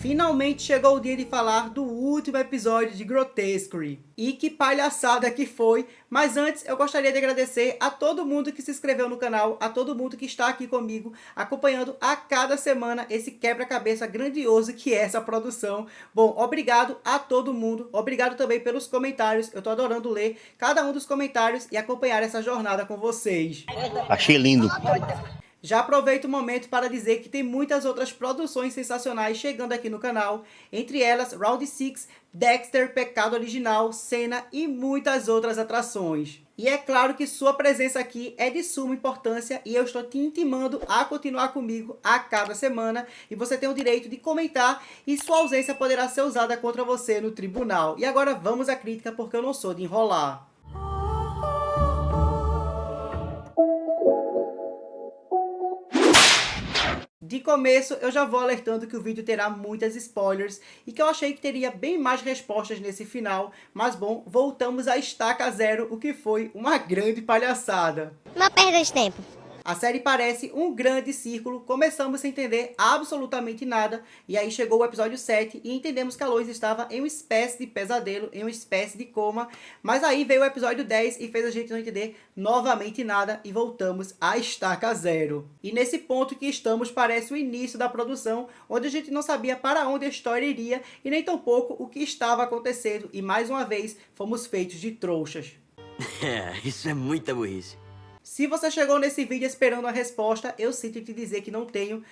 Finalmente chegou o dia de falar do último episódio de Grotesquerie. E que palhaçada que foi! Mas antes eu gostaria de agradecer a todo mundo que se inscreveu no canal, a todo mundo que está aqui comigo, acompanhando a cada semana esse quebra-cabeça grandioso que é essa produção. Bom, obrigado a todo mundo, obrigado também pelos comentários, eu tô adorando ler cada um dos comentários e acompanhar essa jornada com vocês. Achei lindo. Já aproveito o momento para dizer que tem muitas outras produções sensacionais chegando aqui no canal, entre elas Round 6, Dexter, Pecado Original, Cena e muitas outras atrações. E é claro que sua presença aqui é de suma importância e eu estou te intimando a continuar comigo a cada semana e você tem o direito de comentar e sua ausência poderá ser usada contra você no tribunal. E agora vamos à crítica porque eu não sou de enrolar. De começo, eu já vou alertando que o vídeo terá muitas spoilers e que eu achei que teria bem mais respostas nesse final, mas bom, voltamos à estaca zero, o que foi uma grande palhaçada. Uma perda de tempo. A série parece um grande círculo, começamos sem entender absolutamente nada, e aí chegou o episódio 7 e entendemos que a Lois estava em uma espécie de pesadelo, em uma espécie de coma, mas aí veio o episódio 10 e fez a gente não entender novamente nada e voltamos à estaca zero. E nesse ponto que estamos parece o início da produção, onde a gente não sabia para onde a história iria e nem tampouco o que estava acontecendo, e mais uma vez fomos feitos de trouxas. Isso é muita burrice. Se você chegou nesse vídeo esperando a resposta, eu sinto te dizer que não tenho.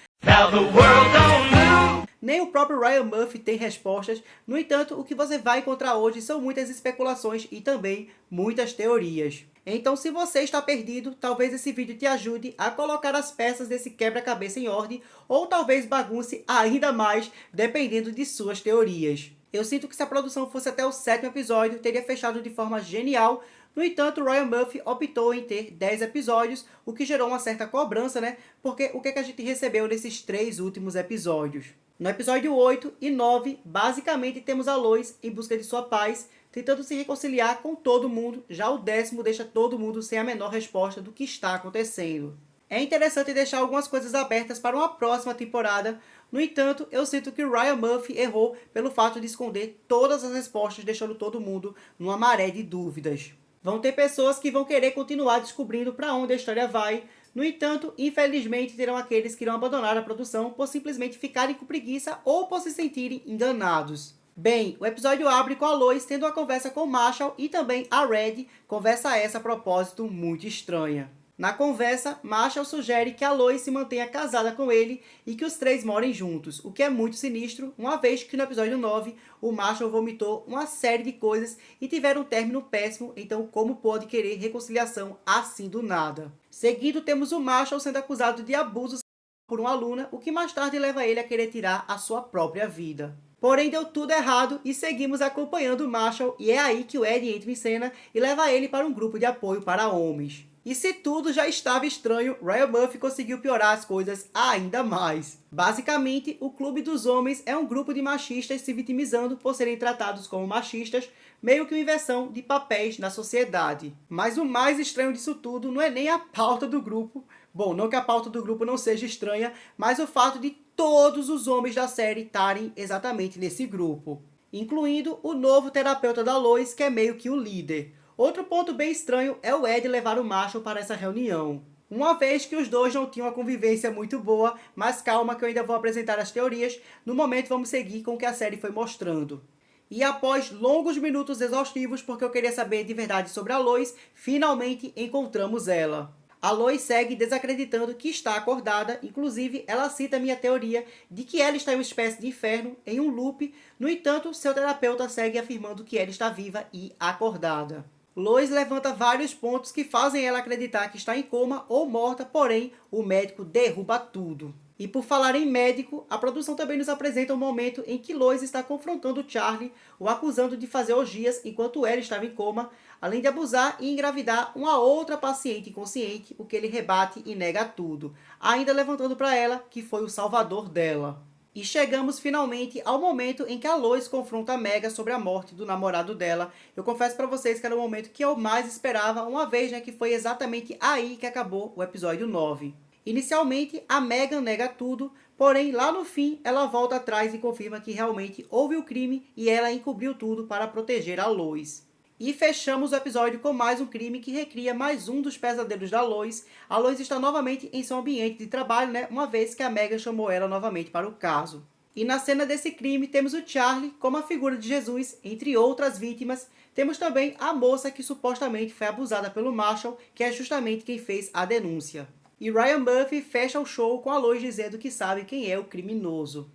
Nem o próprio Ryan Murphy tem respostas. No entanto, o que você vai encontrar hoje são muitas especulações e também muitas teorias. Então, se você está perdido, talvez esse vídeo te ajude a colocar as peças desse quebra-cabeça em ordem, ou talvez bagunce ainda mais, dependendo de suas teorias. Eu sinto que se a produção fosse até o 7º episódio, teria fechado de forma genial. No entanto, Ryan Murphy optou em ter 10 episódios, o que gerou uma certa cobrança, né? Porque o que a gente recebeu nesses 3 últimos episódios? No episódio 8 e 9, basicamente temos a Lois em busca de sua paz, tentando se reconciliar com todo mundo. Já o 10º deixa todo mundo sem a menor resposta do que está acontecendo. É interessante deixar algumas coisas abertas para uma próxima temporada. No entanto, eu sinto que Ryan Murphy errou pelo fato de esconder todas as respostas, deixando todo mundo numa maré de dúvidas. Vão ter pessoas que vão querer continuar descobrindo para onde a história vai. No entanto, infelizmente, terão aqueles que irão abandonar a produção por simplesmente ficarem com preguiça ou por se sentirem enganados. Bem, o episódio abre com a Lois tendo uma conversa com Marshall e também a Red, conversa essa a propósito muito estranha. Na conversa, Marshall sugere que a Lois se mantenha casada com ele e que os três morem juntos, o que é muito sinistro, uma vez que no episódio 9 o Marshall vomitou uma série de coisas e tiveram um término péssimo, então como pode querer reconciliação assim do nada? Seguindo, temos o Marshall sendo acusado de abuso por uma aluna, o que mais tarde leva ele a querer tirar a sua própria vida. Porém, deu tudo errado e seguimos acompanhando o Marshall, e é aí que o Ed entra em cena e leva ele para um grupo de apoio para homens. E se tudo já estava estranho, Ryan Murphy conseguiu piorar as coisas ainda mais. Basicamente, o Clube dos Homens é um grupo de machistas se vitimizando por serem tratados como machistas, meio que uma inversão de papéis na sociedade. Mas o mais estranho disso tudo não é nem a pauta do grupo. Bom, não que a pauta do grupo não seja estranha, mas o fato de todos os homens da série estarem exatamente nesse grupo. Incluindo o novo terapeuta da Lois, que é meio que o líder. Outro ponto bem estranho é o Ed levar o Marshall para essa reunião. Uma vez que os dois não tinham uma convivência muito boa, mas calma que eu ainda vou apresentar as teorias, no momento vamos seguir com o que a série foi mostrando. E após longos minutos exaustivos, porque eu queria saber de verdade sobre a Lois, finalmente encontramos ela. A Lois segue desacreditando que está acordada, inclusive ela cita a minha teoria de que ela está em uma espécie de inferno, em um loop. No entanto, seu terapeuta segue afirmando que ela está viva e acordada. Lois levanta vários pontos que fazem ela acreditar que está em coma ou morta, porém o médico derruba tudo. E por falar em médico, a produção também nos apresenta um momento em que Lois está confrontando Charlie, o acusando de fazer orgias enquanto ela estava em coma, além de abusar e engravidar uma outra paciente inconsciente, o que ele rebate e nega tudo, ainda levantando para ela que foi o salvador dela. E chegamos finalmente ao momento em que a Lois confronta a Meghan sobre a morte do namorado dela. Eu confesso para vocês que era o momento que eu mais esperava, uma vez que foi exatamente aí que acabou o episódio 9. Inicialmente, a Megan nega tudo, porém, lá no fim, ela volta atrás e confirma que realmente houve o crime e ela encobriu tudo para proteger a Lois. E fechamos o episódio com mais um crime que recria mais um dos pesadelos da Lois. A Lois está novamente em seu ambiente de trabalho, uma vez que a Megan chamou ela novamente para o caso. E na cena desse crime temos o Charlie como a figura de Jesus, entre outras vítimas. Temos também a moça que supostamente foi abusada pelo Marshall, que é justamente quem fez a denúncia. E Ryan Murphy fecha o show com a Lois dizendo que sabe quem é o criminoso.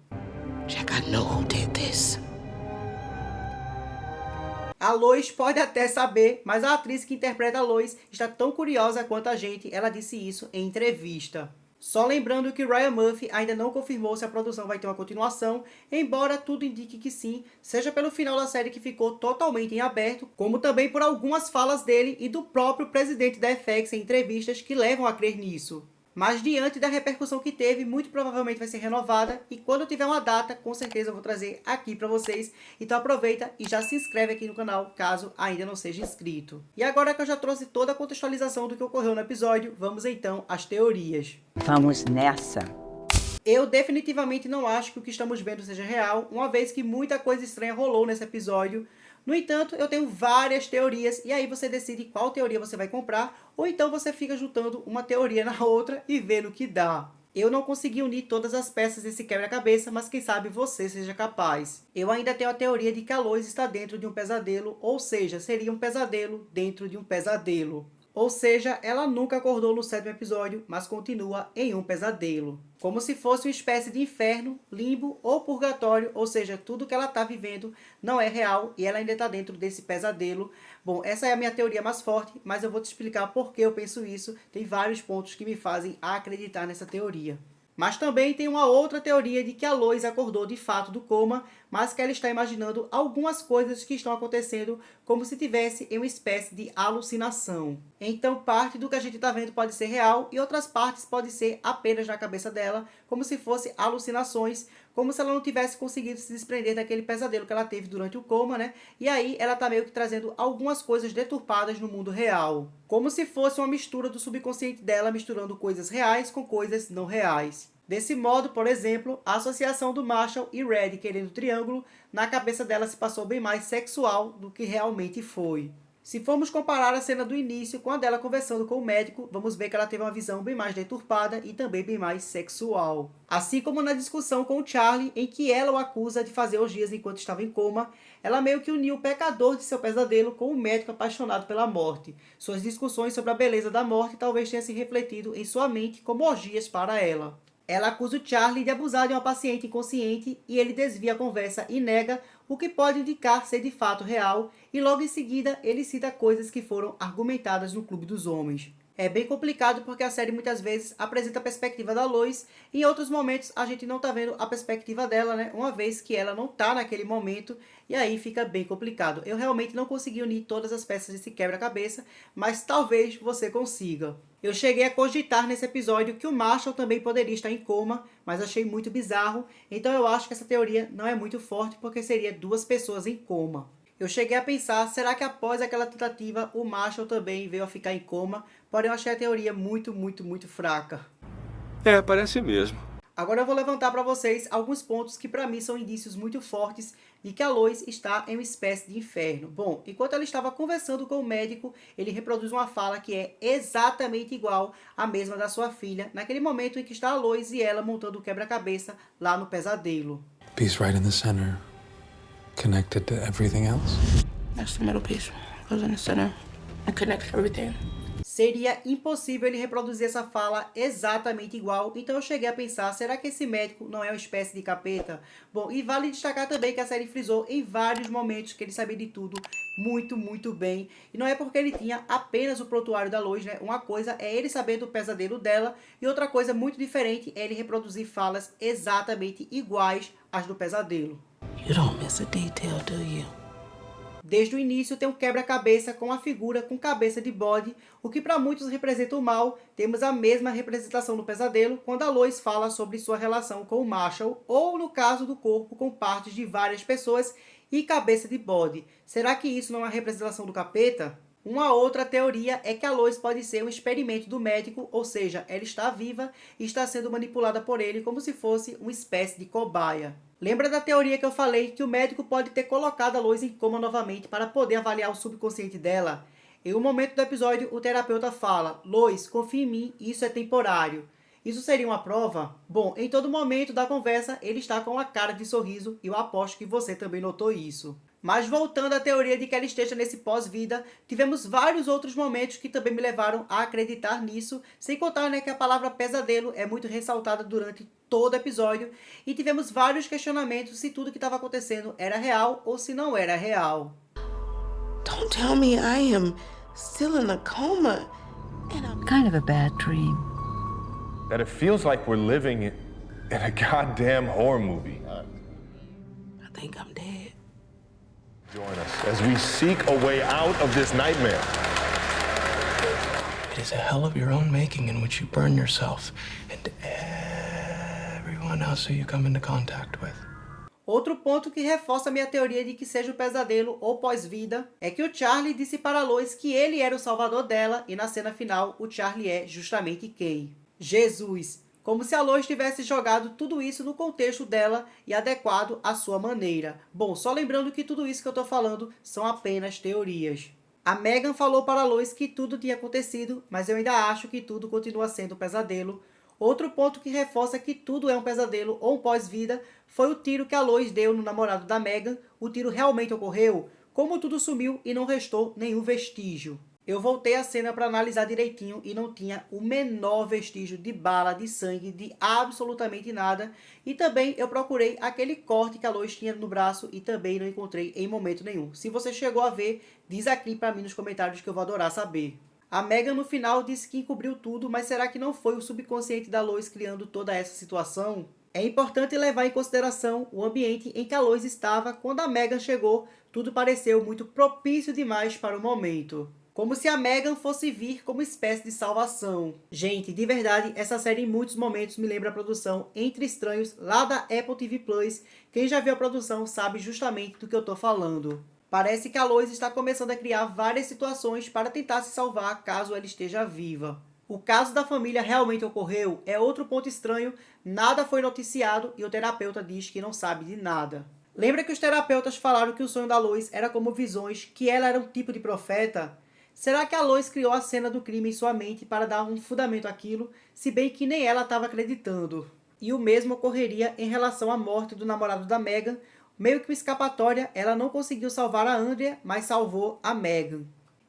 Jack, I know who did this. A Lois pode até saber, mas a atriz que interpreta a Lois está tão curiosa quanto a gente, ela disse isso em entrevista. Só lembrando que Ryan Murphy ainda não confirmou se a produção vai ter uma continuação, embora tudo indique que sim, seja pelo final da série que ficou totalmente em aberto, como também por algumas falas dele e do próprio presidente da FX em entrevistas que levam a crer nisso. Mas diante da repercussão que teve, muito provavelmente vai ser renovada e quando tiver uma data, com certeza eu vou trazer aqui para vocês. Então aproveita e já se inscreve aqui no canal, caso ainda não seja inscrito. E agora que eu já trouxe toda a contextualização do que ocorreu no episódio, vamos então às teorias. Vamos nessa! Eu definitivamente não acho que o que estamos vendo seja real, uma vez que muita coisa estranha rolou nesse episódio. No entanto, eu tenho várias teorias e aí você decide qual teoria você vai comprar ou então você fica juntando uma teoria na outra e vê no que dá. Eu não consegui unir todas as peças desse quebra-cabeça, mas quem sabe você seja capaz. Eu ainda tenho a teoria de que a Lois está dentro de um pesadelo, ou seja, seria um pesadelo dentro de um pesadelo. Ou seja, ela nunca acordou no 7º episódio, mas continua em um pesadelo. Como se fosse uma espécie de inferno, limbo ou purgatório, ou seja, tudo que ela está vivendo não é real e ela ainda está dentro desse pesadelo. Bom, essa é a minha teoria mais forte, mas eu vou te explicar por que eu penso isso. Tem vários pontos que me fazem acreditar nessa teoria. Mas também tem uma outra teoria de que a Lois acordou de fato do coma, mas que ela está imaginando algumas coisas que estão acontecendo como se tivesse em uma espécie de alucinação. Então parte do que a gente está vendo pode ser real e outras partes podem ser apenas na cabeça dela, como se fossem alucinações, como se ela não tivesse conseguido se desprender daquele pesadelo que ela teve durante o coma, E aí ela está meio que trazendo algumas coisas deturpadas no mundo real. Como se fosse uma mistura do subconsciente dela, misturando coisas reais com coisas não reais. Desse modo, por exemplo, a associação do Marshall e Red querendo o triângulo, na cabeça dela se passou bem mais sexual do que realmente foi. Se formos comparar a cena do início com a dela conversando com o médico, vamos ver que ela teve uma visão bem mais deturpada e também bem mais sexual. Assim como na discussão com o Charlie, em que ela o acusa de fazer orgias enquanto estava em coma, ela meio que uniu o pecador de seu pesadelo com o médico apaixonado pela morte. Suas discussões sobre a beleza da morte talvez tenham se refletido em sua mente como orgias para ela. Ela acusa o Charlie de abusar de uma paciente inconsciente e ele desvia a conversa e nega, o que pode indicar ser de fato real, e logo em seguida ele cita coisas que foram argumentadas no Clube dos Homens. É bem complicado porque a série muitas vezes apresenta a perspectiva da Lois e em outros momentos a gente não está vendo a perspectiva dela, uma vez que ela não está naquele momento e aí fica bem complicado. Eu realmente não consegui unir todas as peças desse quebra-cabeça, mas talvez você consiga. Eu cheguei a cogitar nesse episódio que o Marshall também poderia estar em coma, mas achei muito bizarro, então eu acho que essa teoria não é muito forte porque seria 2 pessoas em coma. Eu cheguei a pensar, será que após aquela tentativa o Marshall também veio a ficar em coma? Porém eu achei a teoria muito fraca. É, parece mesmo. Agora eu vou levantar para vocês alguns pontos que para mim são indícios muito fortes de que a Lois está em uma espécie de inferno. Bom, enquanto ela estava conversando com o médico, ele reproduz uma fala que é exatamente igual à mesma da sua filha, naquele momento em que está a Lois e ela montando o quebra-cabeça lá no pesadelo. Piece right in the center, connected to everything else. That's the middle piece. Goes in the center and connects everything. Seria impossível ele reproduzir essa fala exatamente igual, então eu cheguei a pensar, será que esse médico não é uma espécie de capeta? Bom, e vale destacar também que a série frisou em vários momentos que ele sabia de tudo muito bem, e não é porque ele tinha apenas o prontuário da Lois, Uma coisa é ele saber do pesadelo dela, e outra coisa muito diferente é ele reproduzir falas exatamente iguais às do pesadelo. You don't miss a detail, do you? Desde o início tem um quebra-cabeça com a figura com cabeça de bode, o que para muitos representa o mal. Temos a mesma representação no pesadelo quando a Lois fala sobre sua relação com o Marshall, ou no caso do corpo com partes de várias pessoas e cabeça de bode. Será que isso não é uma representação do capeta? Uma outra teoria é que a Lois pode ser um experimento do médico, ou seja, ela está viva e está sendo manipulada por ele como se fosse uma espécie de cobaia. Lembra da teoria que eu falei que o médico pode ter colocado a Lois em coma novamente para poder avaliar o subconsciente dela? Em um momento do episódio, o terapeuta fala: Lois, confia em mim, isso é temporário. Isso seria uma prova? Bom, em todo momento da conversa, ele está com uma cara de sorriso e eu aposto que você também notou isso. Mas voltando à teoria de que ela esteja nesse pós-vida, tivemos vários outros momentos que também me levaram a acreditar nisso, sem contar, que a palavra pesadelo é muito ressaltada durante todo o episódio, e tivemos vários questionamentos se tudo que estava acontecendo era real ou se não era real. Don't tell me I am still in a coma. And I'm Kind of a bad dream. That it feels like we're living in a goddamn horror movie. I think I'm dead. Join us as we seek a way out of this nightmare. It is a hell of your own making in which you burn yourself and everyone else who you come into contact with. Outro ponto que reforça minha teoria de que seja um pesadelo ou pós-vida é que o Charlie disse para Lois que ele era o salvador dela e na cena final o Charlie é justamente quem? Jesus! Como se a Lois tivesse jogado tudo isso no contexto dela e adequado à sua maneira. Bom, só lembrando que tudo isso que eu estou falando são apenas teorias. A Megan falou para a Lois que tudo tinha acontecido, mas eu ainda acho que tudo continua sendo um pesadelo. Outro ponto que reforça que tudo é um pesadelo ou um pós-vida foi o tiro que a Lois deu no namorado da Megan. O tiro realmente ocorreu? Como tudo sumiu e não restou nenhum vestígio? Eu voltei a cena para analisar direitinho e não tinha o menor vestígio de bala, de sangue, de absolutamente nada. E também eu procurei aquele corte que a Lois tinha no braço e também não encontrei em momento nenhum. Se você chegou a ver, diz aqui para mim nos comentários que eu vou adorar saber. A Megan no final disse que encobriu tudo, mas será que não foi o subconsciente da Lois criando toda essa situação? É importante levar em consideração o ambiente em que a Lois estava quando a Megan chegou. Tudo pareceu muito propício demais para o momento. Como se a Megan fosse vir como espécie de salvação. Gente, de verdade, essa série em muitos momentos me lembra a produção Entre Estranhos, lá da Apple TV+. Quem já viu a produção sabe justamente do que eu tô falando. Parece que a Lois está começando a criar várias situações para tentar se salvar caso ela esteja viva. O caso da família realmente ocorreu? É outro ponto estranho, nada foi noticiado e o terapeuta diz que não sabe de nada. Lembra que os terapeutas falaram que o sonho da Lois era como visões, que ela era um tipo de profeta? Será que a Lois criou a cena do crime em sua mente para dar um fundamento àquilo, se bem que nem ela estava acreditando? E o mesmo ocorreria em relação à morte do namorado da Megan. Meio que uma escapatória, ela não conseguiu salvar a Andrea, mas salvou a Megan.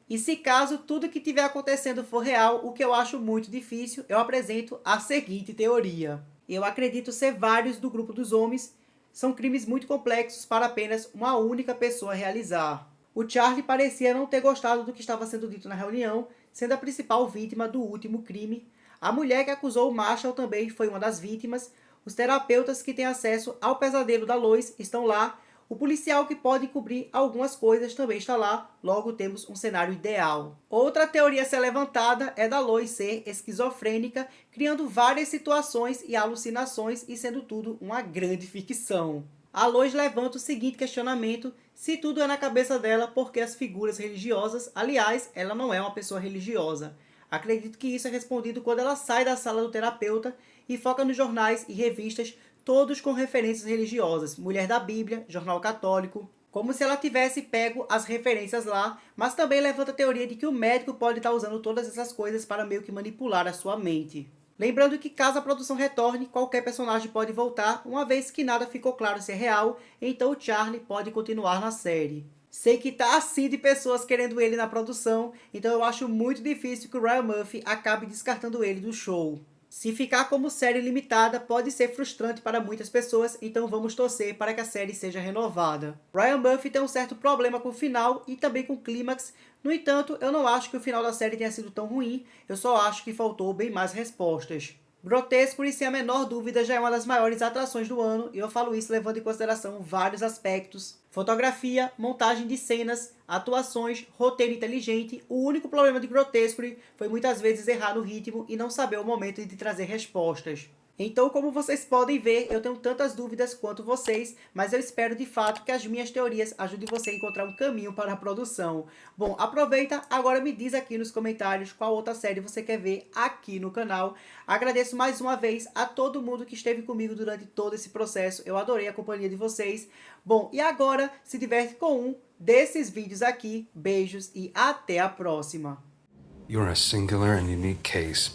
E se caso tudo que estiver acontecendo for real, o que eu acho muito difícil, eu apresento a seguinte teoria. Eu acredito ser vários do grupo dos homens. São crimes muito complexos para apenas uma única pessoa realizar. O Charlie parecia não ter gostado do que estava sendo dito na reunião, sendo a principal vítima do último crime. A mulher que acusou o Marshall também foi uma das vítimas. Os terapeutas que têm acesso ao pesadelo da Lois estão lá. O policial que pode cobrir algumas coisas também está lá. Logo temos um cenário ideal. Outra teoria a ser levantada é da Lois ser esquizofrênica, criando várias situações e alucinações e sendo tudo uma grande ficção. A Lois levanta o seguinte questionamento: se tudo é na cabeça dela, por que as figuras religiosas? Aliás, ela não é uma pessoa religiosa. Acredito que isso é respondido quando ela sai da sala do terapeuta e foca nos jornais e revistas, todos com referências religiosas. Mulher da Bíblia, Jornal Católico. Como se ela tivesse pego as referências lá, mas também levanta a teoria de que o médico pode estar usando todas essas coisas para meio que manipular a sua mente. Lembrando que caso a produção retorne, qualquer personagem pode voltar, uma vez que nada ficou claro se é real, então o Charlie pode continuar na série. Sei que tá assim de pessoas querendo ele na produção, então eu acho muito difícil que o Ryan Murphy acabe descartando ele do show. Se ficar como série limitada, pode ser frustrante para muitas pessoas, então vamos torcer para que a série seja renovada. Ryan Murphy tem um certo problema com o final e também com o clímax. No entanto, eu não acho que o final da série tenha sido tão ruim, eu só acho que faltou bem mais respostas. Grotesco, sem a menor dúvida, já é uma das maiores atrações do ano, e eu falo isso levando em consideração vários aspectos. Fotografia, montagem de cenas, atuações, roteiro inteligente. O único problema de Grotesco foi muitas vezes errar no ritmo e não saber o momento de trazer respostas. Então, como vocês podem ver, eu tenho tantas dúvidas quanto vocês, mas eu espero de fato que as minhas teorias ajudem você a encontrar um caminho para a produção. Bom, aproveita, agora me diz aqui nos comentários qual outra série você quer ver aqui no canal. Agradeço mais uma vez a todo mundo que esteve comigo durante todo esse processo, eu adorei a companhia de vocês. Bom, e agora se diverte com um desses vídeos aqui. Beijos e até a próxima! You're a singular and unique case.